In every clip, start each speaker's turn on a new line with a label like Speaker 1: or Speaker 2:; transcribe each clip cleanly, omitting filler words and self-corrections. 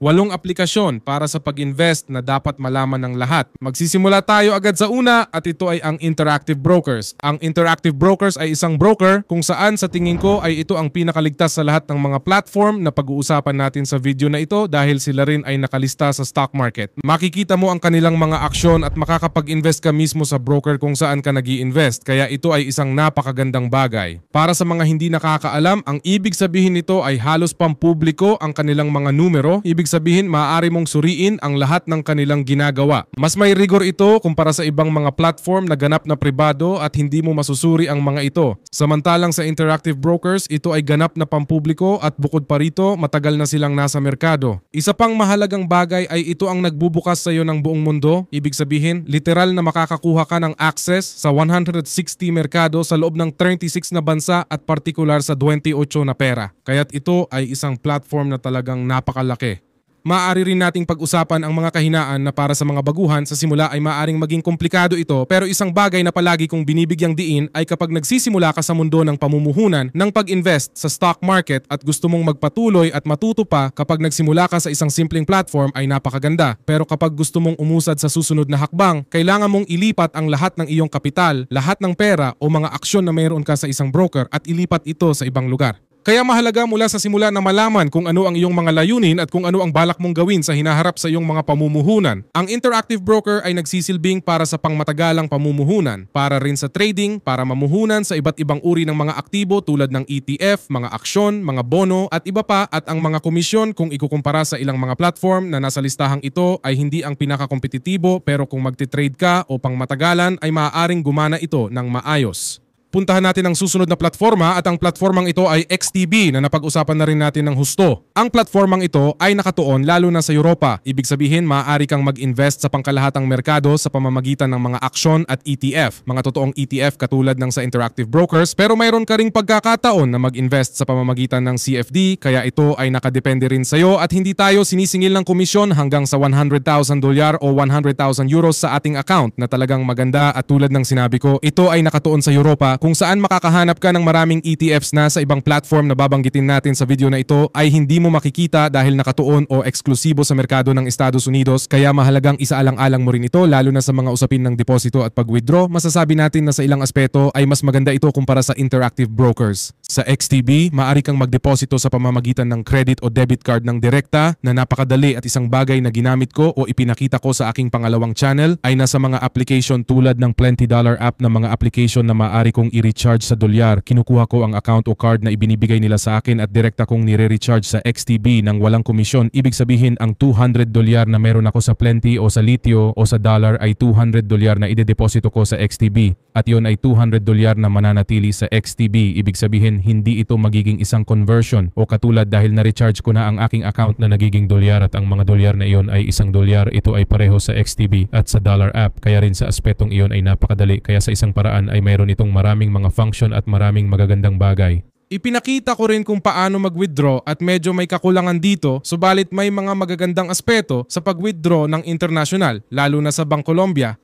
Speaker 1: 8 aplikasyon para sa pag-invest na dapat malaman ng lahat. Magsisimula tayo agad sa una at ito ay ang Interactive Brokers. Ang Interactive Brokers ay isang broker kung saan sa tingin ko ay ito ang pinakaligtas sa lahat ng mga platform na pag-uusapan natin sa video na ito dahil sila rin ay nakalista sa stock market. Makikita mo ang kanilang mga aksyon at makakapag-invest ka mismo sa broker kung saan ka nag-i-invest. Kaya ito ay isang napakagandang bagay. Para sa mga hindi nakakaalam, ang ibig sabihin nito ay halos pampubliko ang kanilang mga numero. Ibig sabihin, maaari mong suriin ang lahat ng kanilang ginagawa. Mas may rigor ito kumpara sa ibang mga platform na ganap na pribado at hindi mo masusuri ang mga ito. Samantalang sa Interactive Brokers, ito ay ganap na pampubliko at bukod pa rito, matagal na silang nasa merkado. Isa pang mahalagang bagay ay ito ang nagbubukas sa iyo ng buong mundo. Ibig sabihin, literal na makakakuha ka ng access sa 160 merkado sa loob ng 36 na bansa at partikular sa 28 na pera. Kaya't ito ay isang platform na talagang napakalaki. Maaari rin nating pag-usapan ang mga kahinaan na para sa mga baguhan sa simula ay maaaring maging komplikado ito, pero isang bagay na palagi kong binibigyang diin ay kapag nagsisimula ka sa mundo ng pamumuhunan ng pag-invest sa stock market at gusto mong magpatuloy at matuto pa, kapag nagsimula ka sa isang simpleng platform ay napakaganda. Pero kapag gusto mong umusad sa susunod na hakbang, kailangan mong ilipat ang lahat ng iyong kapital, lahat ng pera o mga aksyon na mayroon ka sa isang broker at ilipat ito sa ibang lugar. Kaya mahalaga mula sa simula na malaman kung ano ang iyong mga layunin at kung ano ang balak mong gawin sa hinaharap sa iyong mga pamumuhunan. Ang Interactive Broker ay nagsisilbing para sa pangmatagalang pamumuhunan, para rin sa trading, para mamuhunan sa iba't ibang uri ng mga aktibo tulad ng ETF, mga aksyon, mga bono at iba pa, at ang mga komisyon kung ikukumpara sa ilang mga platform na nasa listahang ito ay hindi ang pinakakompetitibo, pero kung magtitrade ka o pangmatagalan ay maaaring gumana ito ng maayos. Puntahan natin ang susunod na platforma at ang platformang ito ay XTB na napag-usapan na rin natin ng husto. Ang platformang ito ay nakatuon lalo na sa Europa. Ibig sabihin, maaari kang mag-invest sa pangkalahatang merkado sa pamamagitan ng mga aksyon at ETF. Mga totoong ETF katulad ng sa Interactive Brokers, pero mayroon ka ring pagkakataon na mag-invest sa pamamagitan ng CFD, kaya ito ay nakadepende rin sa iyo at hindi tayo sinisingil ng komisyon hanggang sa $100,000 o 100,000 euros sa ating account na talagang maganda, at tulad ng sinabi ko, ito ay nakatuon sa Europa kung saan makakahanap ka ng maraming ETFs na sa ibang platform na babanggitin natin sa video na ito ay hindi mo makikita dahil nakatuon o eksklusibo sa merkado ng Estados Unidos. Kaya mahalagang isaalang-alang mo rin ito lalo na sa mga usapin ng deposito at pag-withdraw. Masasabi natin na sa ilang aspeto ay mas maganda ito kumpara sa Interactive Brokers. Sa XTB, maaari kang magdeposito sa pamamagitan ng credit o debit card ng direkta na napakadali, at isang bagay na ginamit ko o ipinakita ko sa aking pangalawang channel ay nasa mga application tulad ng Plenty Dollar app na mga application na maaari kong i-recharge sa dolyar. Kinukuha ko ang account o card na ibinibigay nila sa akin at direkta kong nire-recharge sa XTB ng walang komisyon. Ibig sabihin, ang $200 na meron ako sa Plenty o sa Litio o sa Dollar ay $200 na ide-deposito ko sa XTB, at yon ay $200 na mananatili sa XTB. Ibig sabihin, hindi ito magiging isang conversion o katulad dahil na-recharge ko na ang aking account na nagiging dolyar at ang mga dolyar na iyon ay $1. Ito ay pareho sa XTB at sa Dollar app. Kaya rin sa aspetong iyon ay napakadali. Kaya sa isang paraan ay mayroon itong maraming mga function at maraming magagandang bagay. Ipinakita ko rin kung paano mag-withdraw at medyo may kakulangan dito, subalit may mga magagandang aspeto sa pag-withdraw ng international, lalo na sa Bancolombia.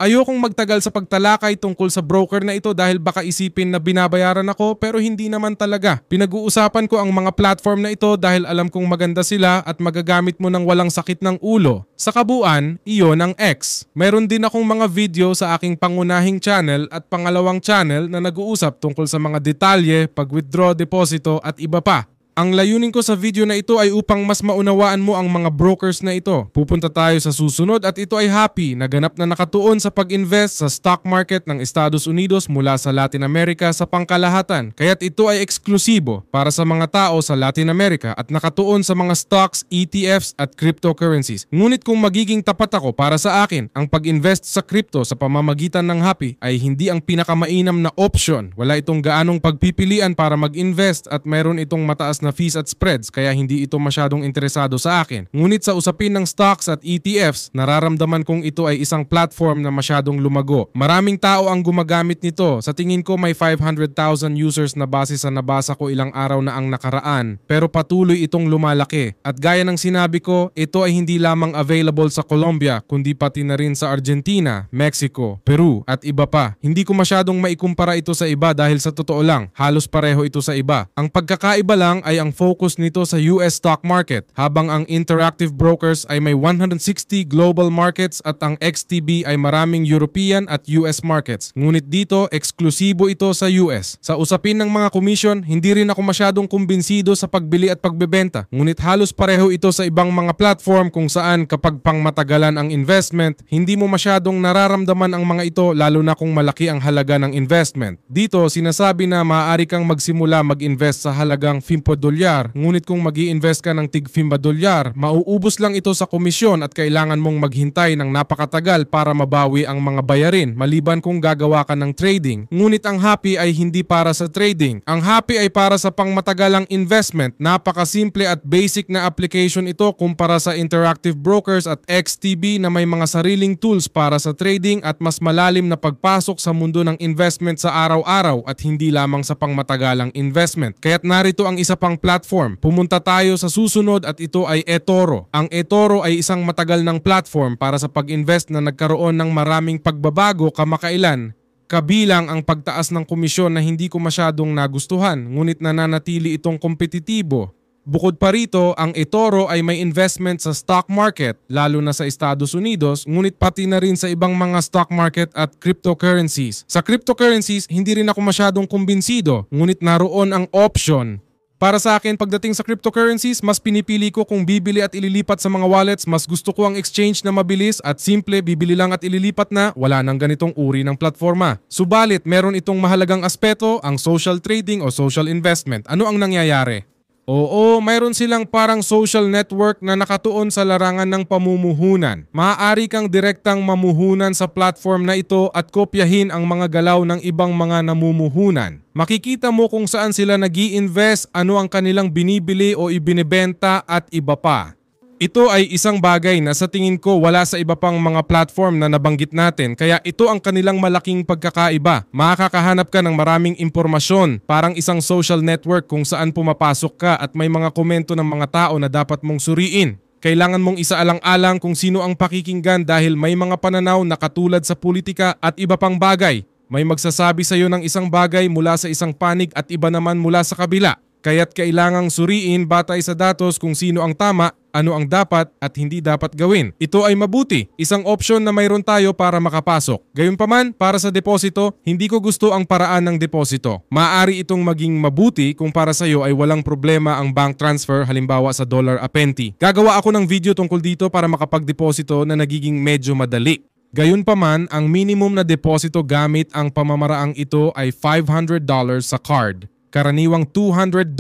Speaker 1: Ayokong magtagal sa pagtalakay tungkol sa broker na ito dahil baka isipin na binabayaran ako, pero hindi naman talaga. Pinag-uusapan ko ang mga platform na ito dahil alam kong maganda sila at magagamit mo ng walang sakit ng ulo. Sa kabuuan, iyon ang X. Meron din akong mga video sa aking pangunahing channel at pangalawang channel na nag-uusap tungkol sa mga detalye, pag-withdraw, deposito at iba pa. Ang layunin ko sa video na ito ay upang mas maunawaan mo ang mga brokers na ito. Pupunta tayo sa susunod at ito ay Happy na ganap na nakatuon sa pag-invest sa stock market ng Estados Unidos mula sa Latin America sa pangkalahatan. Kaya't ito ay eksklusibo para sa mga tao sa Latin America at nakatuon sa mga stocks, ETFs at cryptocurrencies. Ngunit kung magiging tapat ako para sa akin, ang pag-invest sa crypto sa pamamagitan ng Happy ay hindi ang pinakamainam na option. Wala itong gaanong pagpipilian para mag-invest at meron itong mataas na fees at spreads, kaya hindi ito masyadong interesado sa akin. Ngunit sa usapin ng stocks at ETFs, nararamdaman kong ito ay isang platform na masyadong lumago. Maraming tao ang gumagamit nito. Sa tingin ko may 500,000 users na base sa nabasa ko ilang araw na ang nakaraan. Pero patuloy itong lumalaki. At gaya ng sinabi ko, ito ay hindi lamang available sa Colombia, kundi pati na rin sa Argentina, Mexico, Peru at iba pa. Hindi ko masyadong maikumpara ito sa iba dahil sa totoo lang, halos pareho ito sa iba. Ang pagkakaiba lang ay ay ang focus nito sa US stock market, habang ang Interactive Brokers ay may 160 global markets at ang XTB ay maraming European at US markets. Ngunit dito, eksklusibo ito sa US. Sa usapin ng mga commission, hindi rin ako masyadong kumbinsido sa pagbili at pagbebenta. Ngunit halos pareho ito sa ibang mga platform kung saan kapag pangmatagalan ang investment, hindi mo masyadong nararamdaman ang mga ito lalo na kung malaki ang halaga ng investment. Dito, sinasabi na maaari kang magsimula mag-invest sa halagang $50, ngunit kung mag-i-invest ka ng tig $50, mauubos lang ito sa komisyon at kailangan mong maghintay ng napakatagal para mabawi ang mga bayarin maliban kung gagawa ka ng trading. Ngunit ang Happy ay hindi para sa trading. Ang Happy ay para sa pangmatagalang investment. Napakasimple at basic na application ito kumpara sa Interactive Brokers at XTB na may mga sariling tools para sa trading at mas malalim na pagpasok sa mundo ng investment sa araw-araw at hindi lamang sa pangmatagalang investment. Kaya't narito ang isa pang platform. Pumunta tayo sa susunod at ito ay eToro. Ang eToro ay isang matagal ng platform para sa pag-invest na nagkaroon ng maraming pagbabago kamakailan, kabilang ang pagtaas ng komisyon na hindi ko masyadong nagustuhan, ngunit nananatili itong kompetitibo. Bukod pa rito, ang eToro ay may investment sa stock market, lalo na sa Estados Unidos, ngunit pati na rin sa ibang mga stock market at cryptocurrencies. Sa cryptocurrencies, hindi rin ako masyadong kumbinsido, ngunit naroon ang option. Para sa akin, pagdating sa cryptocurrencies, mas pinipili ko kung bibili at ililipat sa mga wallets. Mas gusto ko ang exchange na mabilis at simple, bibili lang at ililipat na, wala nang ganitong uri ng platforma. Subalit, meron itong mahalagang aspeto, ang social trading o social investment. Ano ang nangyayari? Oo, mayroon silang parang social network na nakatuon sa larangan ng pamumuhunan. Maaari kang direktang mamuhunan sa platform na ito at kopyahin ang mga galaw ng ibang mga namumuhunan. Makikita mo kung saan sila nag-i-invest, ano ang kanilang binibili o ibinebenta at iba pa. Ito ay isang bagay na sa tingin ko wala sa iba pang mga platform na nabanggit natin, kaya ito ang kanilang malaking pagkakaiba. Makakahanap ka ng maraming impormasyon, parang isang social network kung saan pumapasok ka at may mga komento ng mga tao na dapat mong suriin. Kailangan mong isaalang-alang kung sino ang pakikinggan dahil may mga pananaw na katulad sa politika at iba pang bagay. May magsasabi sa iyo ng isang bagay mula sa isang panig at iba naman mula sa kabila. Kaya't kailangang suriin batay sa datos kung sino ang tama, ano ang dapat at hindi dapat gawin. Ito ay mabuti, isang option na mayroon tayo para makapasok. Gayunpaman, para sa deposito, hindi ko gusto ang paraan ng deposito. Maaari itong maging mabuti kung para sa iyo ay walang problema ang bank transfer, halimbawa sa $1 a penny. Gagawa ako ng video tungkol dito para makapag-deposito na nagiging medyo madali. Gayunpaman, ang minimum na deposito gamit ang pamamaraang ito ay $500 sa card. Karaniwang $200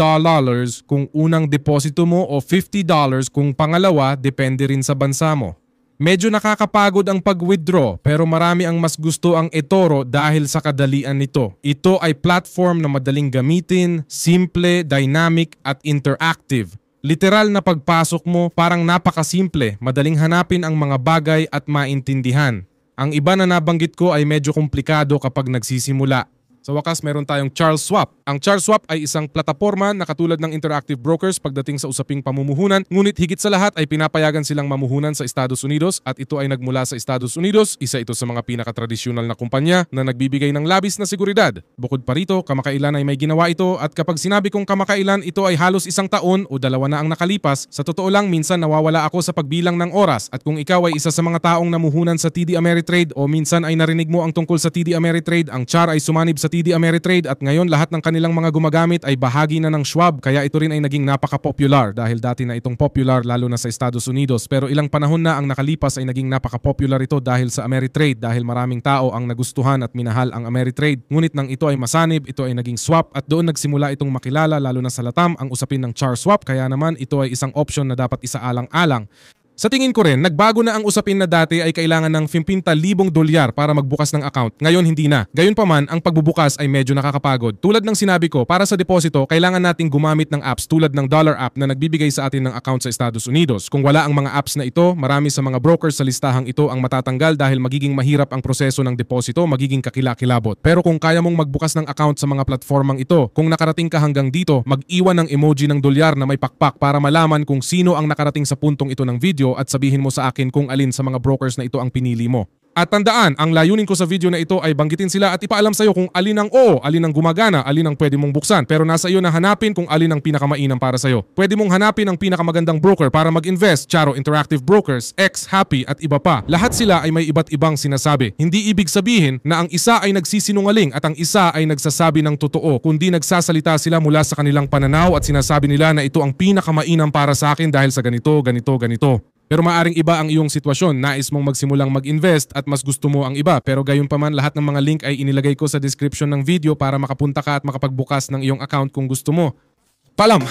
Speaker 1: kung unang deposito mo o $50 kung pangalawa, depende rin sa bansa mo. Medyo nakakapagod ang pag-withdraw pero marami ang mas gusto ang eToro dahil sa kadalian nito. Ito ay platform na madaling gamitin, simple, dynamic at interactive. Literal na pagpasok mo parang napakasimple, madaling hanapin ang mga bagay at maintindihan. Ang iba na nabanggit ko ay medyo komplikado kapag nagsisimula. Sa wakas, meron tayong Charles Schwab. Ang Charles Schwab ay isang plataporma na katulad ng Interactive Brokers pagdating sa usaping pamumuhunan, ngunit higit sa lahat ay pinapayagan silang mamuhunan sa Estados Unidos at ito ay nagmula sa Estados Unidos. Isa ito sa mga pinakatradisyonal na kumpanya na nagbibigay ng labis na seguridad. Bukod pa rito, kamakailan ay may ginawa ito at kapag sinabi kong kamakailan, ito ay halos 1 taon o 2 na ang nakalipas. Sa totoo lang, minsan nawawala ako sa pagbilang ng oras at kung ikaw ay isa sa mga taong namuhunan sa TD Ameritrade o minsan ay narinig mo ang tungkol sa TD Ameritrade, ang Char ay sumanib sa TD Ameritrade at ngayon lahat ng kanilang mga gumagamit ay bahagi na ng Schwab kaya ito rin ay naging napaka-popular dahil dati na itong popular lalo na sa Estados Unidos pero ilang panahon na ang nakalipas ay naging napaka-popular ito dahil sa Ameritrade dahil maraming tao ang nagustuhan at minahal ang Ameritrade. Ngunit nang ito ay masanib, ito ay naging swap at doon nagsimula itong makilala lalo na sa Latam ang usapin ng Char Swap kaya naman ito ay isang option na dapat isaalang-alang. Sa tingin ko rin, nagbago na ang usapin na dati ay kailangan ng $50,000 para magbukas ng account. Ngayon hindi na. Gayunpaman, ang pagbubukas ay medyo nakakapagod. Tulad ng sinabi ko, para sa deposito, kailangan nating gumamit ng apps tulad ng Dollar app na nagbibigay sa atin ng account sa Estados Unidos. Kung wala ang mga apps na ito, marami sa mga brokers sa listahang ito ang matatanggal dahil magiging mahirap ang proseso ng deposito, magiging kakilakilabot. Pero kung kaya mong magbukas ng account sa mga platformang ito, kung nakarating ka hanggang dito, mag-iwan ng emoji ng dolyar na may pakpak para malaman kung sino ang nakarating sa puntong ito ng video at sabihin mo sa akin kung alin sa mga brokers na ito ang pinili mo. At tandaan, ang layunin ko sa video na ito ay banggitin sila at ipaalam sa iyo kung alin ang oo, alin ang gumagana, alin ang pwede mong buksan. Pero nasa iyo na hanapin kung alin ang pinakamainam para sa iyo. Pwede mong hanapin ang pinakamagandang broker para mag-invest, Charo Interactive Brokers, X, Happy at iba pa. Lahat sila ay may iba't ibang sinasabi. Hindi ibig sabihin na ang isa ay nagsisinungaling at ang isa ay nagsasabi ng totoo, kundi nagsasalita sila mula sa kanilang pananaw at sinasabi nila na ito ang pinakamainam para sa akin dahil sa ganito, ganito, ganito. Pero maaring iba ang iyong sitwasyon, nais mong magsimulang mag-invest at mas gusto mo ang iba. Pero gayon pa man, lahat ng mga link ay inilagay ko sa description ng video para makapunta ka at makapagbukas ng iyong account kung gusto mo. Paalam!